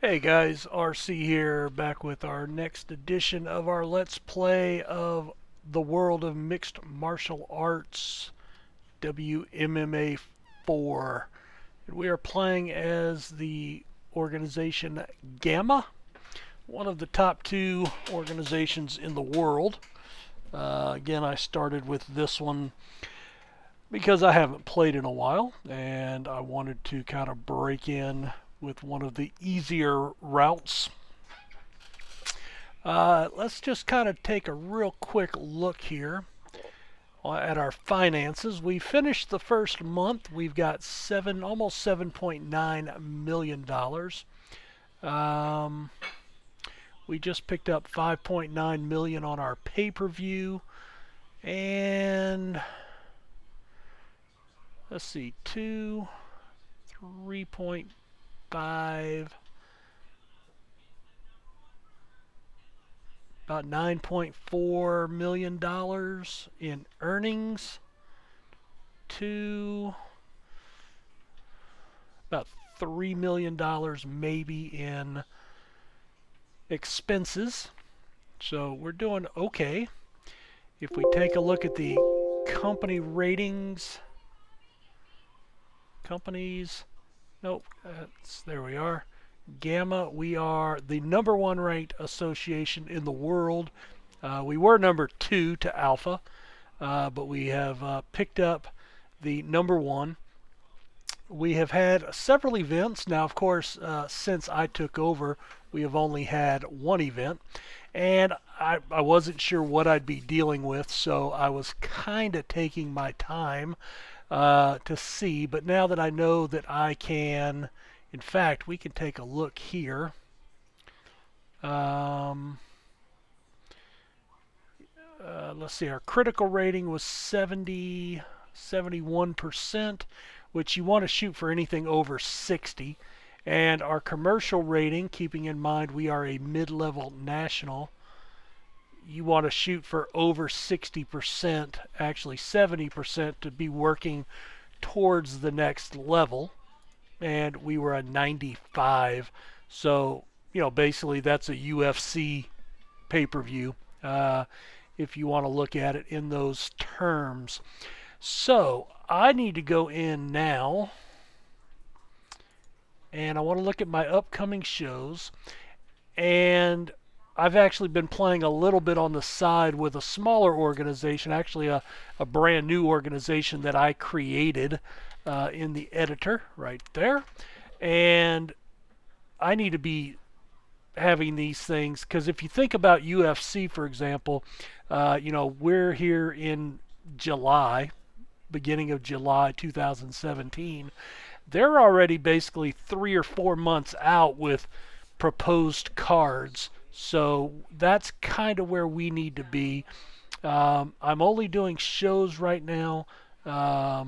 Hey guys, RC here, back with our next edition of our Let's Play of the World of Mixed Martial Arts, WMMA4. And we are playing as the organization Gamma, one of the top two organizations in the world. Again, I started with this one because I haven't played in a while, and I wanted to kind of break in with one of the easier routes. Let's just kind of take a real quick look here at our finances. We finished the first month. We've got almost $7.9 million. Um, we just picked up 5.9 million on our pay-per-view, and let's see, 3.5, about $9.4 million in earnings, to about $3 million maybe in expenses. So we're doing okay. If we take a look at the company ratings, nope, there we are. Gamma, we are the number one ranked association in the world. We were number 2 to Alpha, but we have picked up the number 1. We have had several events. Now, of course, since I took over, we have only had one event, and I wasn't sure what I'd be dealing with, so I was kind of taking my time to see. But now that I know that I can, in fact, we can take a look here. Let's see, our critical rating was 71%, which you want to shoot for anything over 60. And our commercial rating, keeping in mind we are a mid-level national, you want to shoot for over 60%, actually 70%, to be working towards the next level. And we were a 95. So, basically that's a UFC pay-per-view, if you want to look at it in those terms. So I need to go in now, and I want to look at my upcoming shows. And I've actually been playing a little bit on the side with a smaller organization, actually a brand new organization that I created in the editor right there. And I need to be having these things, because if you think about UFC, for example, we're here in July, beginning of July 2017. They're already basically 3 or 4 months out with proposed cards. So that's kind of where we need to be. I'm only doing shows right now. I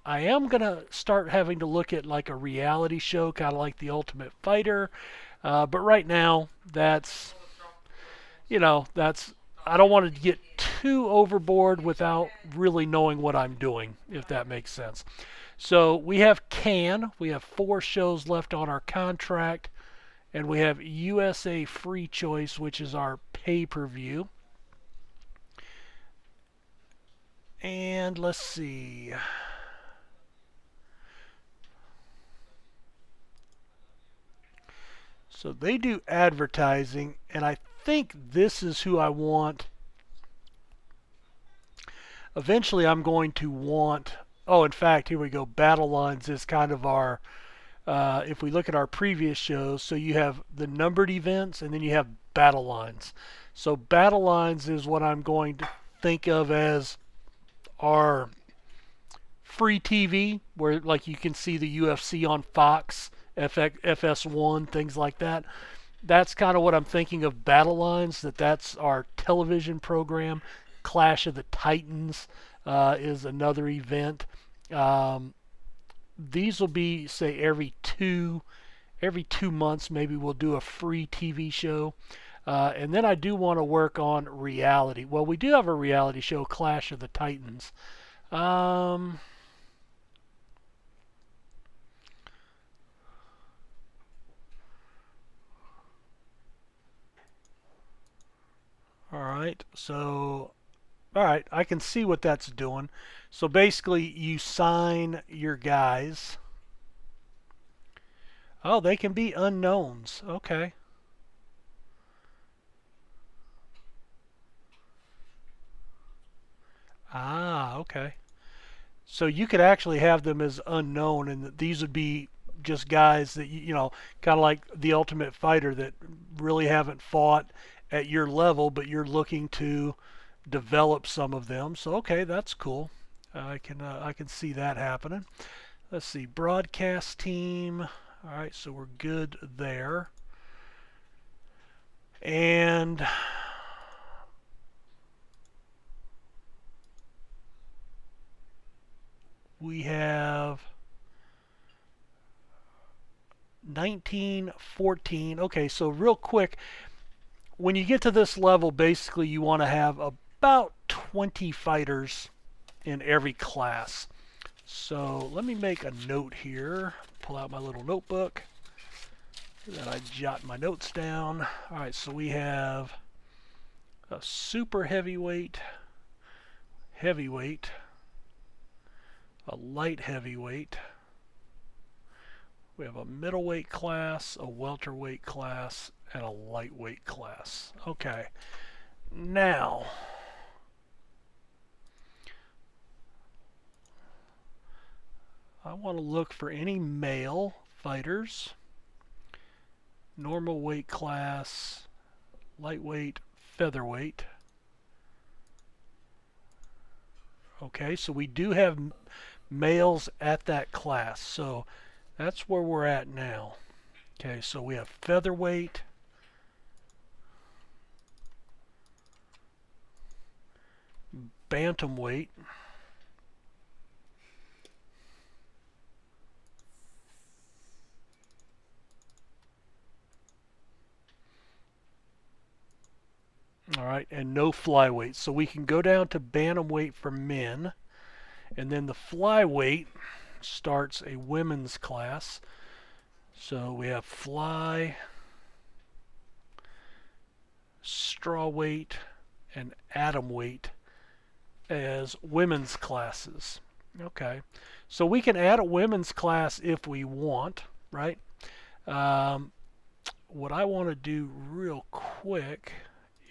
am going to start having to look at like a reality show, kind of like The Ultimate Fighter. But right now, that's I don't want to get too overboard without really knowing what I'm doing, if that makes sense. So we have we have 4 shows left on our contract, and we have USA Free Choice, which is our pay-per-view. And let's see. So they do advertising, and I think this is who I want. Eventually I'm going to want, in fact, here we go. Battle Lines is kind of our, if we look at our previous shows, so you have the numbered events and then you have Battle Lines. So Battle Lines is what I'm going to think of as our free TV, where like you can see the UFC on Fox, FS1, things like that. That's kind of what I'm thinking of Battle Lines, that's our television program. Clash of the Titans is another event. These will be, say, every two months, maybe we'll do a free TV show. And then I do want to work on reality. Well, we do have a reality show, Clash of the Titans. right, so all right, I can see what that's doing. So basically, you sign your guys. Oh, they can be unknowns. Okay. Ah, okay. So you could actually have them as unknown, and these would be just guys that kind of like the Ultimate Fighter that really haven't fought at your level, but you're looking to develop some of them. So okay, that's cool. I can see that happening. Let's see, broadcast team. All right, so we're good there. And we have 1914. Okay, so real quick, when you get to this level, basically you want to have about 20 fighters in every class. So let me make a note here. Pull out my little notebook. Then I jot my notes down. All right, so we have a super heavyweight, heavyweight, a light heavyweight. We have a middleweight class, a welterweight class, and a lightweight class. Okay, now I want to look for any male fighters. Normal weight class, lightweight, featherweight. Okay, so we do have males at that class. So that's where we're at now. Okay, so we have featherweight, bantamweight, all right, and no flyweight. So we can go down to bantamweight for men, and then the flyweight starts a women's class. So we have fly, strawweight, and atomweight as women's classes. Okay, so we can add a women's class if we want, right? Um, what I want to do real quick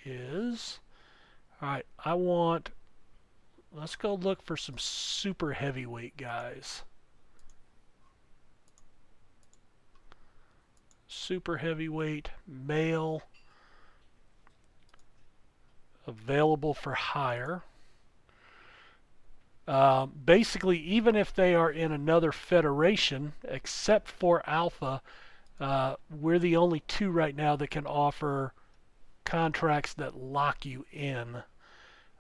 is, all right, let's go look for some super heavyweight guys. Super heavyweight, male, available for hire. Basically, even if they are in another federation, except for Alpha, we're the only two right now that can offer contracts that lock you in.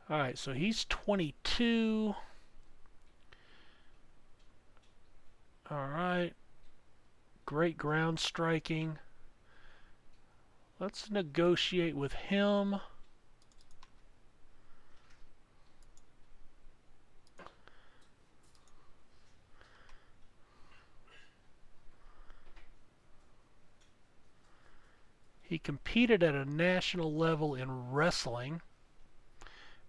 All right, so he's 22. All right, great ground striking. Let's negotiate with him. He competed at a national level in wrestling.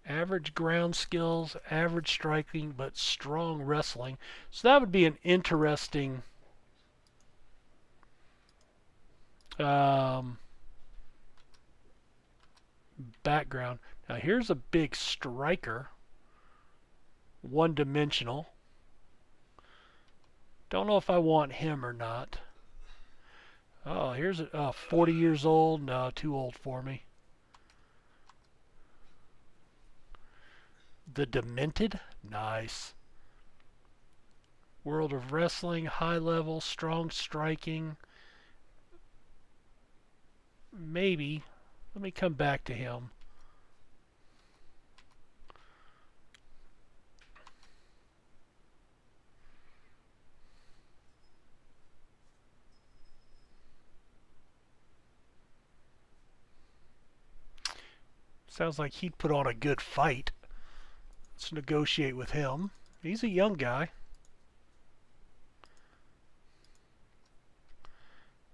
Average ground skills, average striking, but strong wrestling. So that would be an interesting background. Now here's a big striker, one-dimensional. Don't know if I want him or not. Oh, here's 40 years old. No, too old for me. The Demented? Nice. World of Wrestling, high level, strong striking. Maybe. Let me come back to him. Sounds like he'd put on a good fight. Let's negotiate with him. He's a young guy.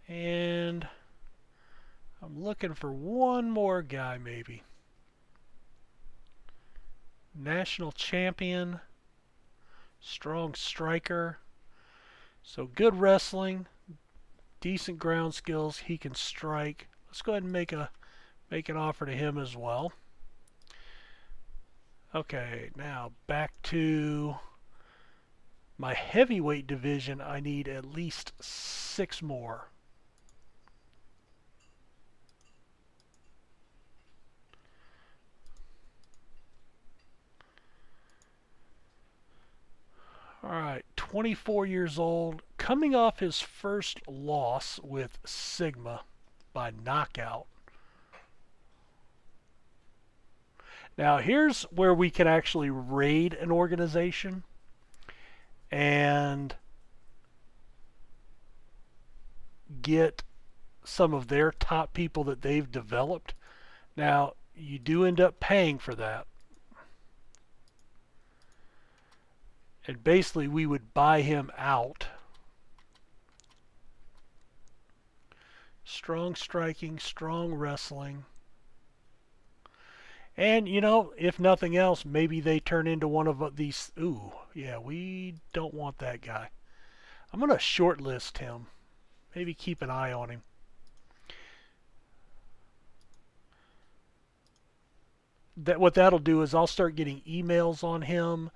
And I'm looking for one more guy maybe. national champion, strong striker. So good wrestling, decent ground skills. He can strike. Let's go ahead and make an offer to him as well. Okay, now back to my heavyweight division. I need at least 6 more. All right, 24 years old, coming off his first loss with Sigma by knockout. Now, here's where we can actually raid an organization and get some of their top people that they've developed. Now, you do end up paying for that. And basically, we would buy him out. Strong striking, strong wrestling. And, you know, if nothing else, maybe they turn into one of these. Ooh, yeah, we don't want that guy. I'm going to shortlist him. Maybe keep an eye on him. What that'll do is I'll start getting emails on him.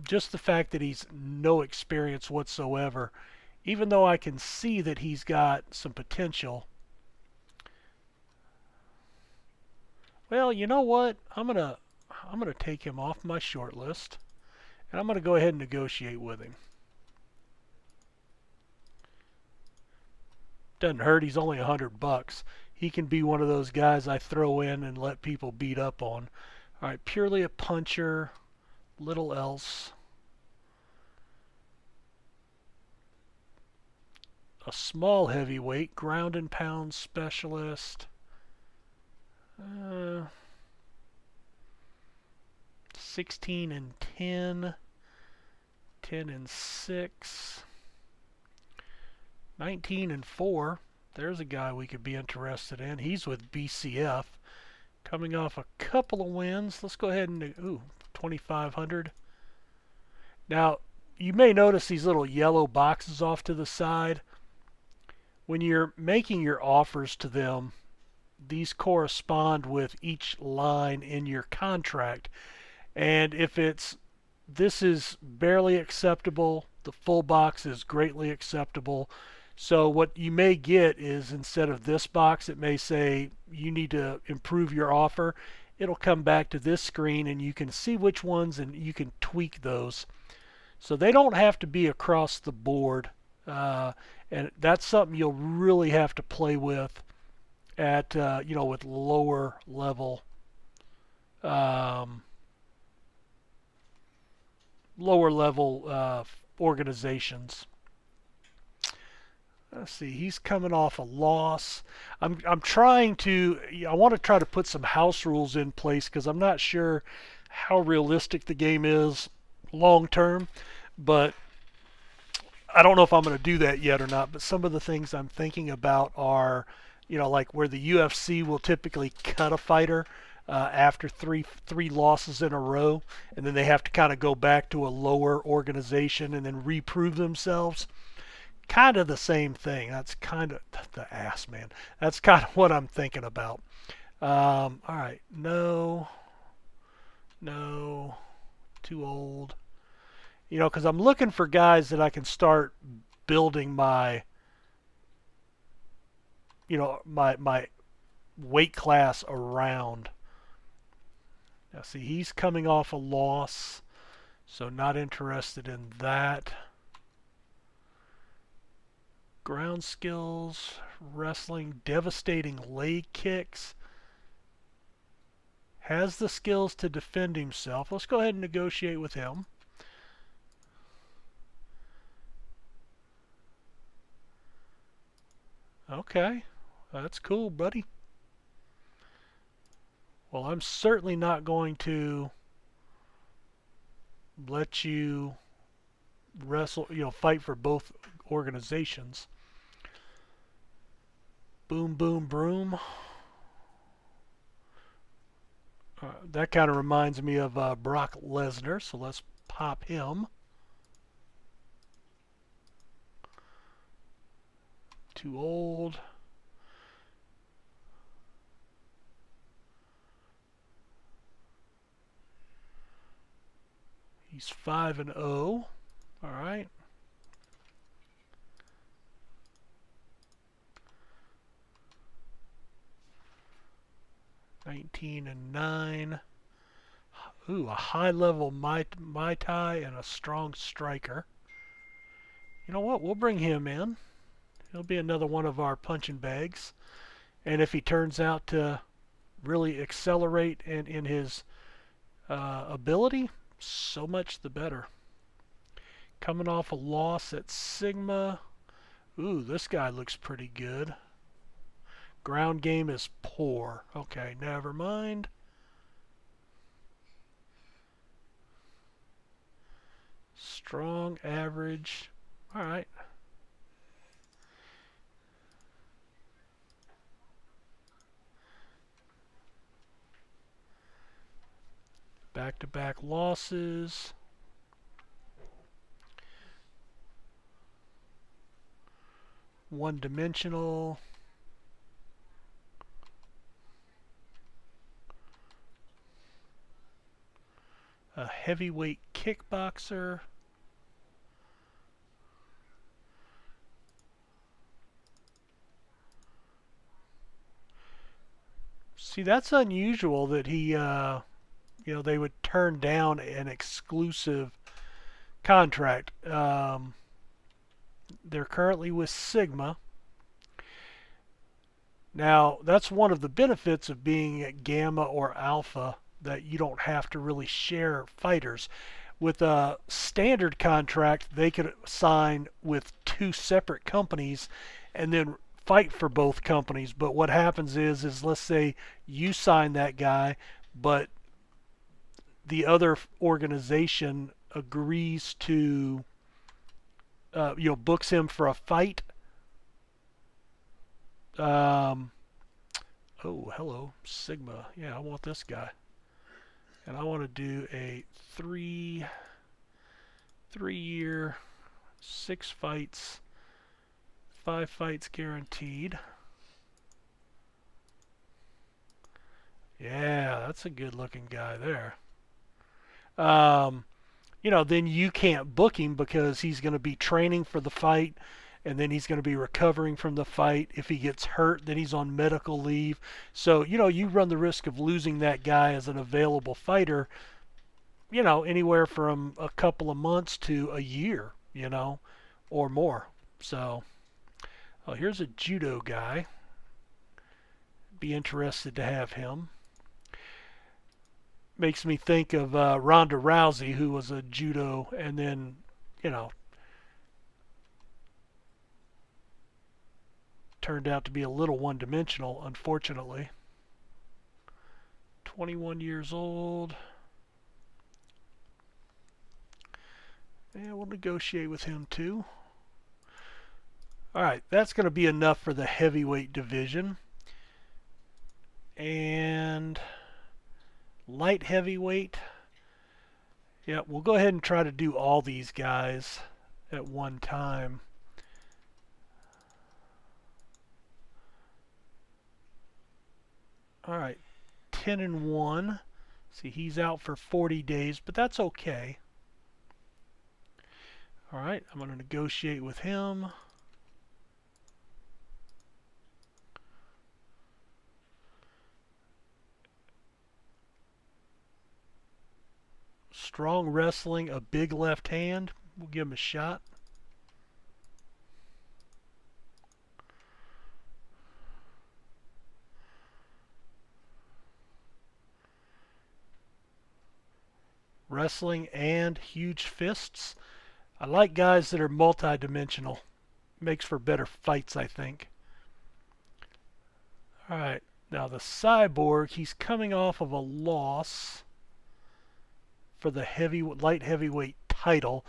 Just the fact that he's no experience whatsoever, even though I can see that he's got some potential. Well, you know what? I'm gonna take him off my short list, and I'm gonna go ahead and negotiate with him. Doesn't hurt. He's only $100. He can be one of those guys I throw in and let people beat up on. All right, purely a puncher, little else. A small heavyweight, ground and pound specialist. 16 and 10, 10 and 6, 19 and 4. There's a guy we could be interested in. He's with BCF, coming off a couple of wins. Let's go ahead and 2,500. Now, you may notice these little yellow boxes off to the side. When you're making your offers to them, these correspond with each line in your contract. And if this is barely acceptable, the full box is greatly acceptable. So what you may get is, instead of this box, it may say you need to improve your offer. It'll come back to this screen and you can see which ones and you can tweak those. So they don't have to be across the board. And that's something you'll really have to play with at with lower level organizations. Let's see, he's coming off a loss. I'm trying to, I want to try to put some house rules in place because I'm not sure how realistic the game is long term, but I don't know if I'm going to do that yet or not. But some of the things I'm thinking about are, like where the UFC will typically cut a fighter after three losses in a row, and then they have to kind of go back to a lower organization and then reprove themselves. Kind of the same thing. That's kind of the ass, man. That's kind of what I'm thinking about. All right, no, too old. Because I'm looking for guys that I can start building my my weight class around. Now see, he's coming off a loss, so not interested in that. Ground skills, wrestling, devastating leg kicks. Has the skills to defend himself. Let's go ahead and negotiate with him. Okay, that's cool, buddy. Well, I'm certainly not going to let you wrestle, fight for both organizations. Boom, boom, broom. That kind of reminds me of Brock Lesnar, so let's pop him. Too old. He's 5-0. All right. 19-9. Ooh, a high-level Mai Tai and a strong striker. You know what? We'll bring him in. He'll be another one of our punching bags. And if he turns out to really accelerate in his ability, so much the better. Coming off a loss at Sigma. Ooh, this guy looks pretty good. Ground game is poor. Okay, never mind. Strong, average. All right. Back-to-back losses. One-dimensional. A heavyweight kickboxer. See, that's unusual that he, they would turn down an exclusive contract. They're currently with Sigma. Now, that's one of the benefits of being at Gamma or Alpha, that you don't have to really share fighters. With a standard contract, they could sign with two separate companies and then fight for both companies. But what happens is let's say you sign that guy, but the other organization agrees to, books him for a fight. Oh, hello, Sigma. Yeah, I want this guy. And I want to do a 3-year, 6 fights, 5 fights guaranteed. Yeah, that's a good looking guy there. Then you can't book him because he's going to be training for the fight, and then he's going to be recovering from the fight. If he gets hurt, then he's on medical leave. So, you run the risk of losing that guy as an available fighter, anywhere from a couple of months to a year, or more. So, here's a judo guy. Be interested to have him. Makes me think of Ronda Rousey, who was a judo and then, turned out to be a little one-dimensional, unfortunately. 21 years old. And we'll negotiate with him too. Alright, that's going to be enough for the heavyweight division. And light heavyweight. Yeah, we'll go ahead and try to do all these guys at one time. All right, 10-1. See, he's out for 40 days, but that's okay. All right, I'm going to negotiate with him. Strong wrestling, a big left hand. We'll give him a shot. Wrestling and huge fists. I like guys that are multi-dimensional. Makes for better fights, I think. Alright, now the Cyborg, he's coming off of a loss for the light heavyweight title.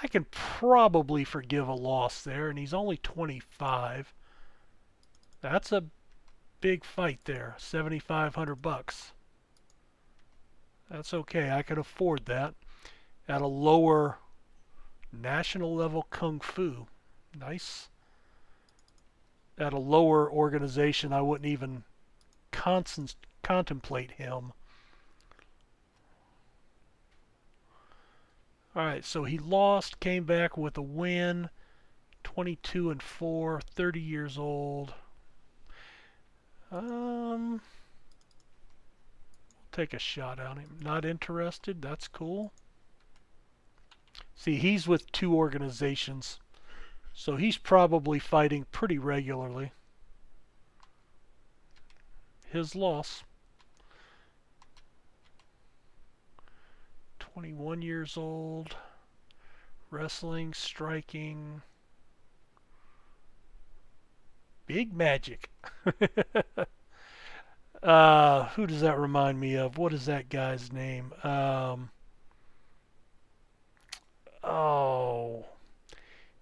I can probably forgive a loss there, and he's only 25. That's a big fight there, $7,500. That's okay. I can afford that at a lower national level kung fu. Nice. At a lower organization, I wouldn't even contemplate him. All right, so he lost, came back with a win. 22-4, 30 years old. Take a shot at him. Not interested. That's cool. See, he's with 2 organizations, so he's probably fighting pretty regularly. His loss. 21 years old. Wrestling, striking. Big Magic. Who does that remind me of? What is that guy's name? Oh,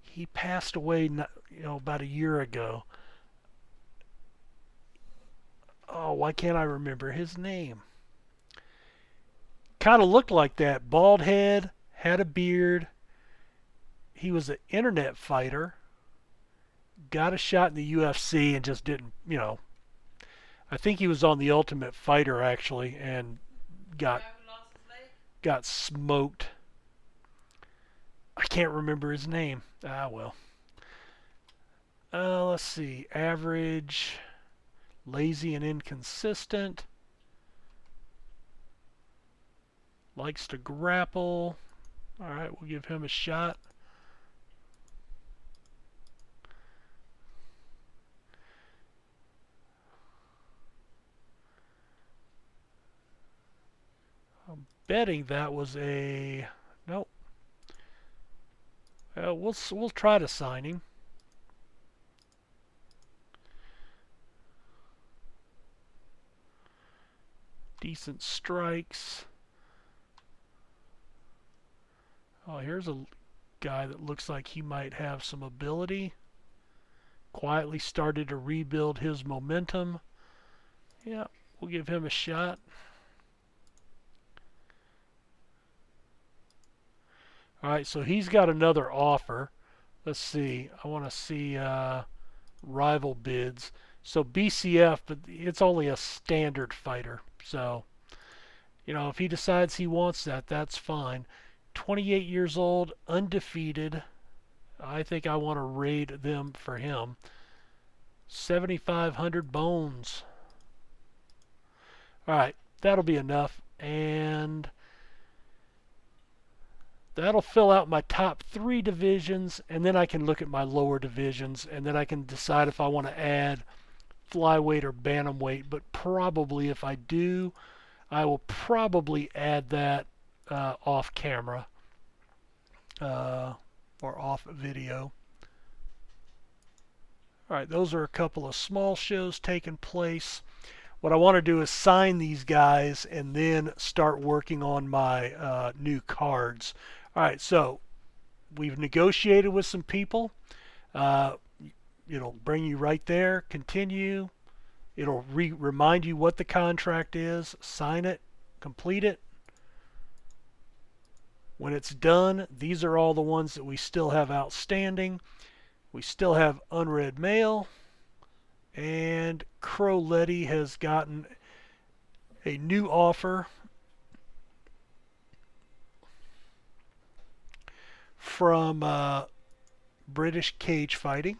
he passed away, about a year ago. Oh, why can't I remember his name? Kind of looked like that. Bald head, had a beard. He was an internet fighter. Got a shot in the UFC and just didn't. I think he was on the Ultimate Fighter actually and got smoked. I can't remember his name. Ah, well. Let's see. Average, lazy and inconsistent. Likes to grapple. All right, we'll give him a shot. I'm betting that was a nope. We'll try to sign him. Decent strikes. Oh, here's a guy that looks like he might have some ability. Quietly started to rebuild his momentum. Yeah, we'll give him a shot. All right, so he's got another offer. Let's see. I want to see rival bids. So BCF, but it's only a standard fighter. So, if he decides he wants that, that's fine. 28 years old, undefeated. I think I want to raid them for him. 7,500 bones. All right, that'll be enough. And that'll fill out my top 3 divisions, and then I can look at my lower divisions, and then I can decide if I want to add flyweight or bantamweight. But probably if I do, I will probably add that off camera or off video. All right, those are a couple of small shows taking place. What I want to do is sign these guys and then start working on my new cards. All right, so we've negotiated with some people. It'll bring you right there. Continue. It'll remind you what the contract is. Sign it. Complete it. When it's done, these are all the ones that we still have outstanding. We still have unread mail. And Crowletty has gotten a new offer from British Cage Fighting.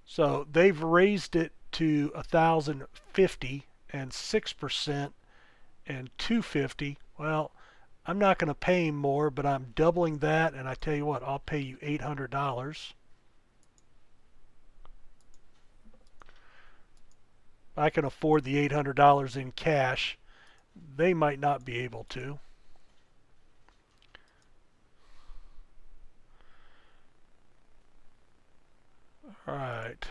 So they've raised it to 1,050 and 6% and 250. Well, I'm not going to pay him more, but I'm doubling that, and I tell you what, I'll pay you $800. I can afford the $800 in cash. They might not be able to. All right.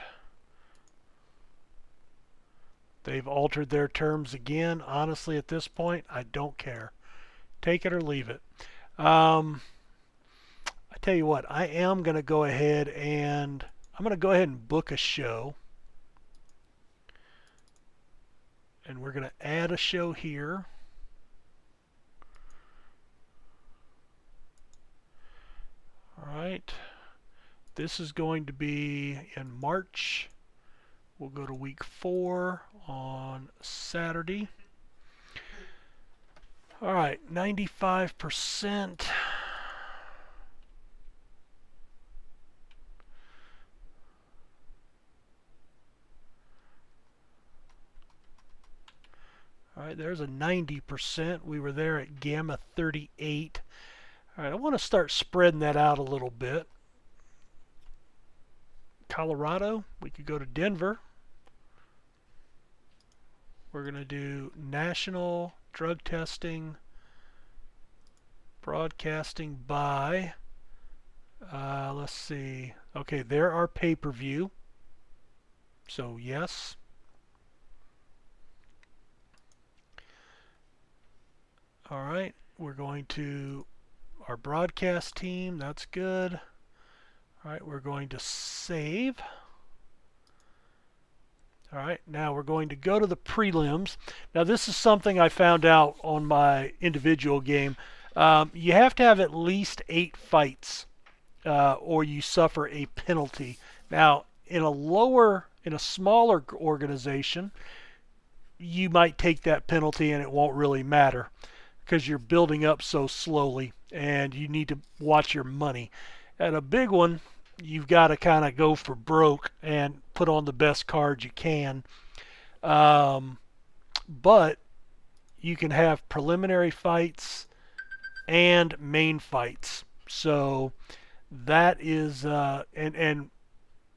They've altered their terms again. Honestly, at this point, I don't care. Take it or leave it. I tell you what, I am going to go ahead and book a show. And we're going to add a show here. All right. This is going to be in March. We'll go to week 4 on Saturday. All right, 95%. All right, there's a 90%. We were there at gamma 38. All right, I want to start spreading that out a little bit. Colorado, we could go to Denver. We're going to do national drug testing, broadcasting by, let's see. Okay, there are pay-per-view. So yes. All right, we're going to our broadcast team. That's good. All right, we're going to save. All right, now we're going to go to the prelims. Now this is something I found out on my individual game. You have to have at least 8 fights or you suffer a penalty. Now in a smaller organization, you might take that penalty and it won't really matter because you're building up so slowly and you need to watch your money. At a big one, you've got to kind of go for broke and put on the best cards you can. But you can have preliminary fights and main fights. So that is, and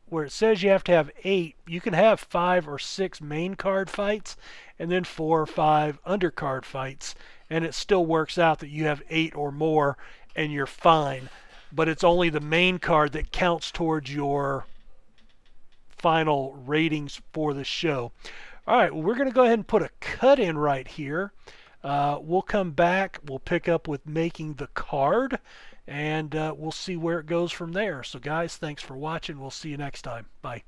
where it says you have to have 8, you can have 5 or 6 main card fights and then 4 or 5 undercard fights. And it still works out that you have 8 or more and you're fine. But it's only the main card that counts towards your final ratings for the show. All right, well, we're going to go ahead and put a cut in right here. We'll come back. We'll pick up with making the card, and we'll see where it goes from there. So, guys, thanks for watching. We'll see you next time. Bye.